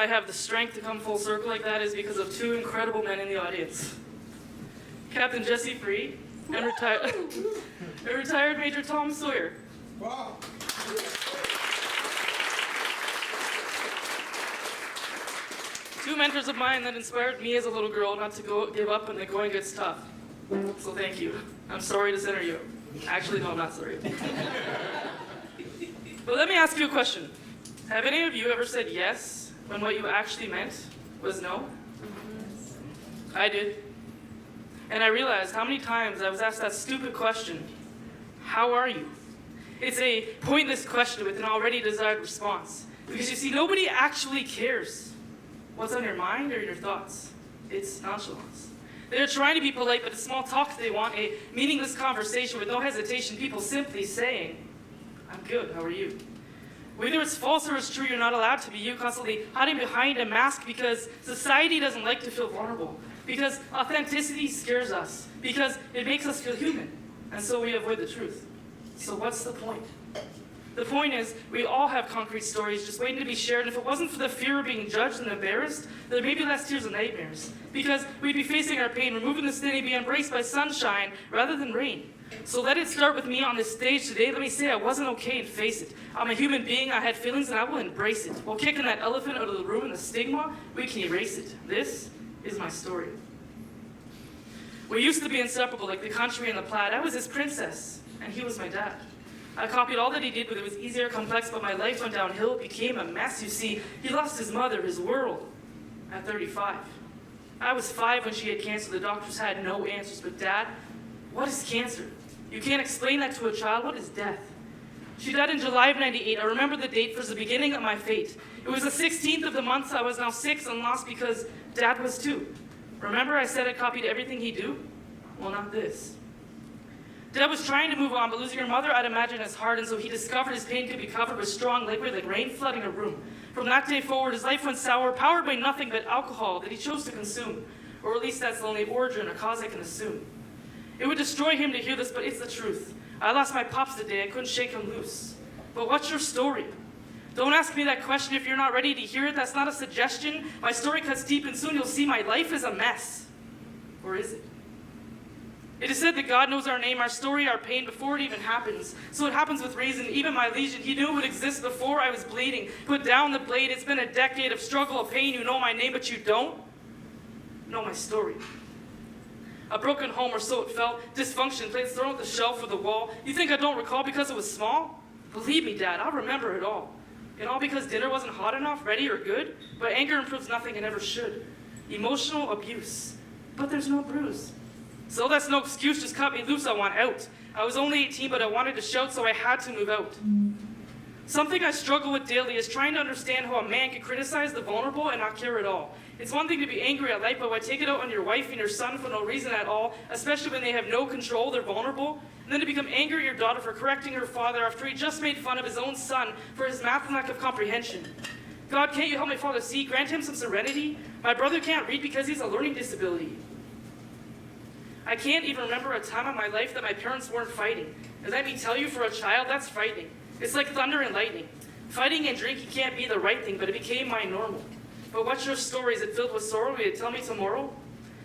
I have the strength to come full circle like that is because of two incredible men in the audience. Captain Jesse Free and retired Major Tom Sawyer. Wow. Two mentors of mine that inspired me as a little girl not to give up when the going gets tough. So thank you. I'm sorry to center you. Actually, no, I'm not sorry. But let me ask you a question. Have any of you ever said yes when what you actually meant was no? I did. And I realized how many times I was asked that stupid question, how are you? It's a pointless question with an already desired response. Because you see, nobody actually cares what's on your mind or your thoughts. It's nonchalance. They're trying to be polite, but it's small talk they want, a meaningless conversation with no hesitation, people simply saying, I'm good, how are you? Whether it's false or it's true, you're not allowed to be you, constantly hiding behind a mask because society doesn't like to feel vulnerable, because authenticity scares us, because it makes us feel human, and so we avoid the truth. So what's the point? The point is, we all have concrete stories just waiting to be shared, and if it wasn't for the fear of being judged and embarrassed, there may be less tears and nightmares, because we'd be facing our pain, removing the stain, and be embraced by sunshine rather than rain. So let it start with me on this stage today. Let me say I wasn't okay and face it. I'm a human being, I had feelings, and I will embrace it. While kicking that elephant out of the room and the stigma, we can erase it. This is my story. We used to be inseparable, like the country and the plaid. I was his princess, and he was my dad. I copied all that he did, but it was easier, complex, but my life went downhill. It became a mess. You see, he lost his mother, his world, at 35. I was 5 when she had cancer. The doctors had no answers. But Dad, what is cancer? You can't explain that to a child. What is death? She died in July of 98. I remember the date for the beginning of my fate. It was the 16th of the month, so I was now 6 and lost because Dad was too. Remember I said I copied everything he'd do? Well, not this. Dad was trying to move on, but losing your mother, I'd imagine, is hard, and so he discovered his pain could be covered with strong liquid like rain flooding a room. From that day forward, his life went sour, powered by nothing but alcohol that he chose to consume. Or at least that's the only origin or cause I can assume. It would destroy him to hear this, but it's the truth. I lost my pops today, I couldn't shake him loose. But what's your story? Don't ask me that question if you're not ready to hear it. That's not a suggestion. My story cuts deep, and soon you'll see my life is a mess. Or is it? It is said that God knows our name, our story, our pain before it even happens. So it happens with reason. Even my lesion, he knew it would exist before I was bleeding. Put down the blade. It's been a decade of struggle, of pain. You know my name, but you don't know my story. A broken home, or so it felt. Dysfunction, plates thrown at the shelf or the wall. You think I don't recall because it was small? Believe me, Dad, I'll remember it all. And all because dinner wasn't hot enough, ready, or good? But anger improves nothing and never should. Emotional abuse. But there's no bruise. So that's no excuse, just cut me loose, I want out. I was only 18, but I wanted to shout, so I had to move out. Something I struggle with daily is trying to understand how a man can criticize the vulnerable and not care at all. It's one thing to be angry at life, but why take it out on your wife and your son for no reason at all, especially when they have no control, they're vulnerable? And then to become angry at your daughter for correcting her father after he just made fun of his own son for his math and lack of comprehension. God, can't you help my father see? Grant him some serenity? My brother can't read because he's a learning disability. I can't even remember a time in my life that my parents weren't fighting. And let me tell you, for a child, that's frightening. It's like thunder and lightning. Fighting and drinking can't be the right thing, but it became my normal. But what's your story? Is it filled with sorrow? Will you tell me tomorrow?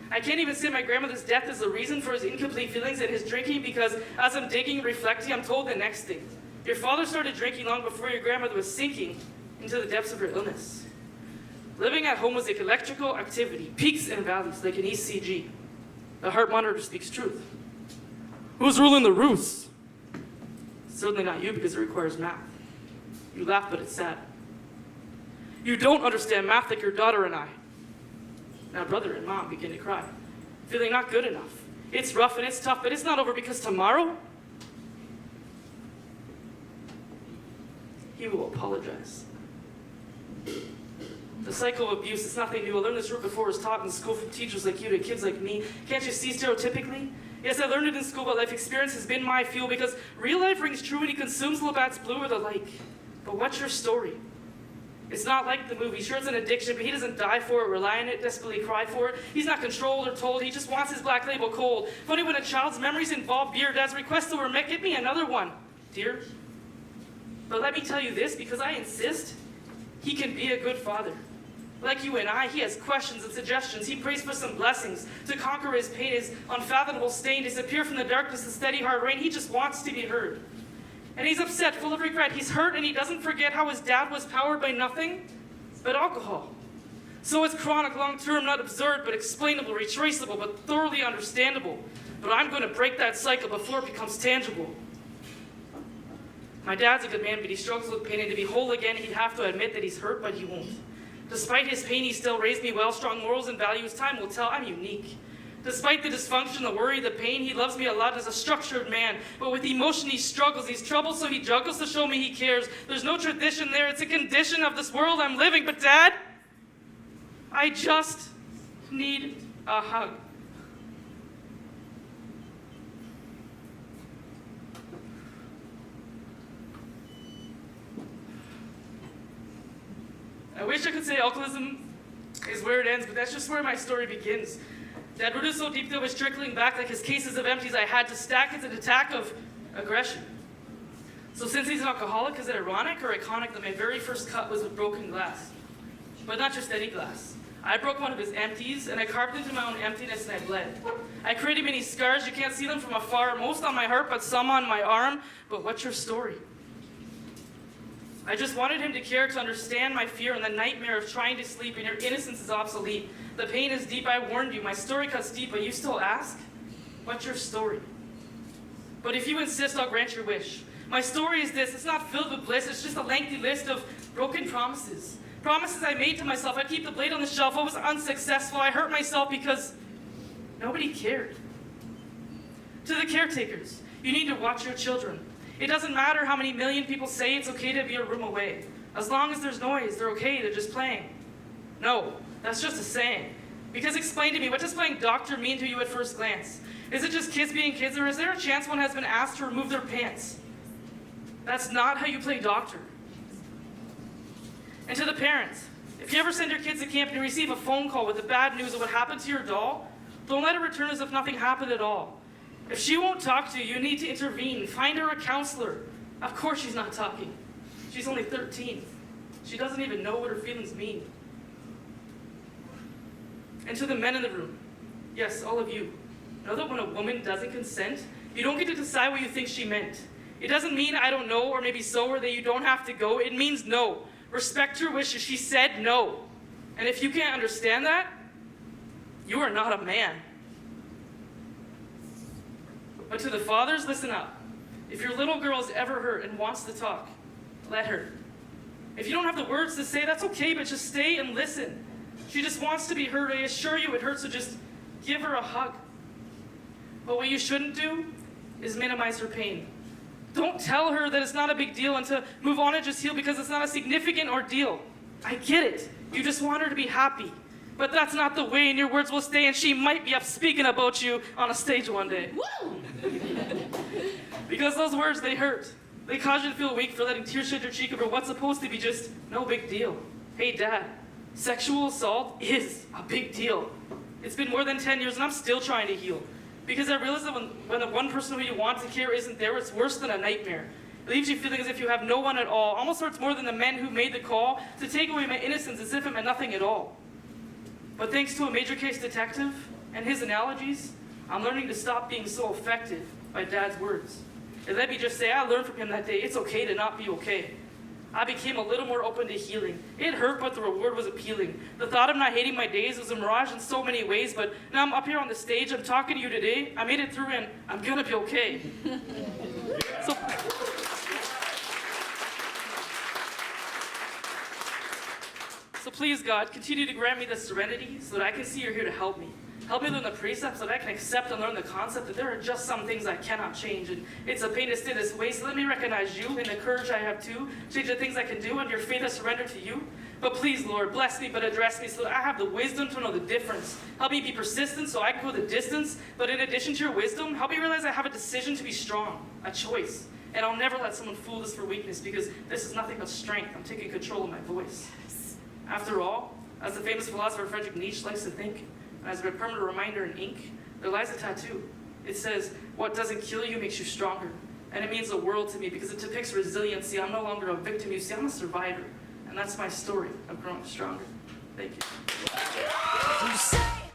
I can't even say my grandmother's death is the reason for his incomplete feelings and his drinking, because as I'm digging and reflecting, I'm told the next thing. Your father started drinking long before your grandmother was sinking into the depths of her illness. Living at home was like electrical activity, peaks and valleys, like an ECG. The heart monitor speaks truth. Who's ruling the roost? Certainly not you, because it requires math. You laugh, but it's sad. You don't understand math like your daughter and I. Now brother and mom begin to cry, feeling not good enough. It's rough and it's tough, but it's not over, because tomorrow, he will apologize. The cycle of abuse is nothing new. I learned this root before it was taught in school from teachers like you to kids like me. Can't you see stereotypically? Yes, I learned it in school, but life experience has been my fuel, because real life rings true when he consumes Labatt's Blue or the like. But what's your story? It's not like the movie. Sure, it's an addiction, but he doesn't die for it, rely on it, desperately cry for it. He's not controlled or told. He just wants his black label cold. Funny when a child's memories involve beer. Dad's request over, get me another one, dear. But let me tell you this, because I insist, he can be a good father. Like you and I, he has questions and suggestions. He prays for some blessings to conquer his pain, his unfathomable stain, disappear from the darkness, the steady hard rain. He just wants to be heard. And he's upset, full of regret. He's hurt, and he doesn't forget how his dad was powered by nothing but alcohol. So it's chronic, long-term, not absurd, but explainable, retraceable, but thoroughly understandable. But I'm going to break that cycle before it becomes tangible. My dad's a good man, but he struggles with pain, and to be whole again, he'd have to admit that he's hurt, but he won't. Despite his pain, he still raised me well, strong morals and values. Time will tell, I'm unique. Despite the dysfunction, the worry, the pain, he loves me a lot as a structured man. But with emotion, he struggles. He's troubled, so he juggles to show me he cares. There's no tradition there. It's a condition of this world I'm living. But Dad, I just need a hug. I wish I could say alcoholism is where it ends, but that's just where my story begins. Dad rooted so deep that it was trickling back like his cases of empties. I had to stack it as an attack of aggression. So since he's an alcoholic, is it ironic or iconic that my very first cut was with broken glass? But not just any glass. I broke one of his empties, and I carved into my own emptiness, and I bled. I created many scars. You can't see them from afar, most on my heart, but some on my arm. But what's your story? I just wanted him to care, to understand my fear and the nightmare of trying to sleep, and your innocence is obsolete. The pain is deep, I warned you. My story cuts deep, but you still ask? What's your story? But if you insist, I'll grant your wish. My story is this. It's not filled with bliss. It's just a lengthy list of broken promises. Promises I made to myself. I'd keep the blade on the shelf. I was unsuccessful. I hurt myself because nobody cared. To the caretakers, you need to watch your children. It doesn't matter how many million people say it's okay to be a room away. As long as there's noise, they're okay, they're just playing. No, that's just a saying. Because explain to me, what does playing doctor mean to you at first glance? Is it just kids being kids, or is there a chance one has been asked to remove their pants? That's not how you play doctor. And to the parents, if you ever send your kids to camp and you receive a phone call with the bad news of what happened to your doll, don't let her return as if nothing happened at all. If she won't talk to you, you need to intervene. Find her a counselor. Of course she's not talking. She's only 13. She doesn't even know what her feelings mean. And to the men in the room, yes, all of you, know that when a woman doesn't consent, you don't get to decide what you think she meant. It doesn't mean I don't know, or maybe so, or that you don't have to go. It means no. Respect her wishes. She said no. And if you can't understand that, you are not a man. But to the fathers, listen up. If your little girl is ever hurt and wants to talk, let her. If you don't have the words to say, that's okay, but just stay and listen. She just wants to be heard. I assure you it hurts, so just give her a hug. But what you shouldn't do is minimize her pain. Don't tell her that it's not a big deal and to move on and just heal because it's not a significant ordeal. I get it. You just want her to be happy. But that's not the way, and your words will stay, and she might be up speaking about you on a stage one day. Woo! Because those words, they hurt. They cause you to feel weak for letting tears shed your cheek over what's supposed to be just no big deal. Hey, Dad, sexual assault is a big deal. It's been more than 10 years, and I'm still trying to heal. Because I realize that when the one person who you want to care isn't there, it's worse than a nightmare. It leaves you feeling as if you have no one at all. Almost hurts more than the men who made the call to take away my innocence as if it meant nothing at all. But thanks to a major case detective and his analogies, I'm learning to stop being so affected by Dad's words. And let me just say, I learned from him that day, it's okay to not be okay. I became a little more open to healing. It hurt, but the reward was appealing. The thought of not hating my days was a mirage in so many ways, but now I'm up here on the stage, I'm talking to you today, I made it through, and I'm gonna be okay. So please, God, continue to grant me the serenity so that I can see you're here to help me. Help me learn the precepts so that I can accept and learn the concept that there are just some things I cannot change. And it's a pain to stay this way, so let me recognize you and the courage I have to change the things I can do and your faith I surrender to you. But please, Lord, bless me, but address me so that I have the wisdom to know the difference. Help me be persistent so I can go the distance. But in addition to your wisdom, help me realize I have a decision to be strong, a choice. And I'll never let someone fool us for weakness because this is nothing but strength. I'm taking control of my voice. After all, as the famous philosopher Friedrich Nietzsche likes to think, and as a permanent reminder in ink, there lies a tattoo. It says, what doesn't kill you makes you stronger. And it means the world to me because it depicts resiliency. I'm no longer a victim, you see, I'm a survivor. And that's my story of growing stronger. Thank you. You say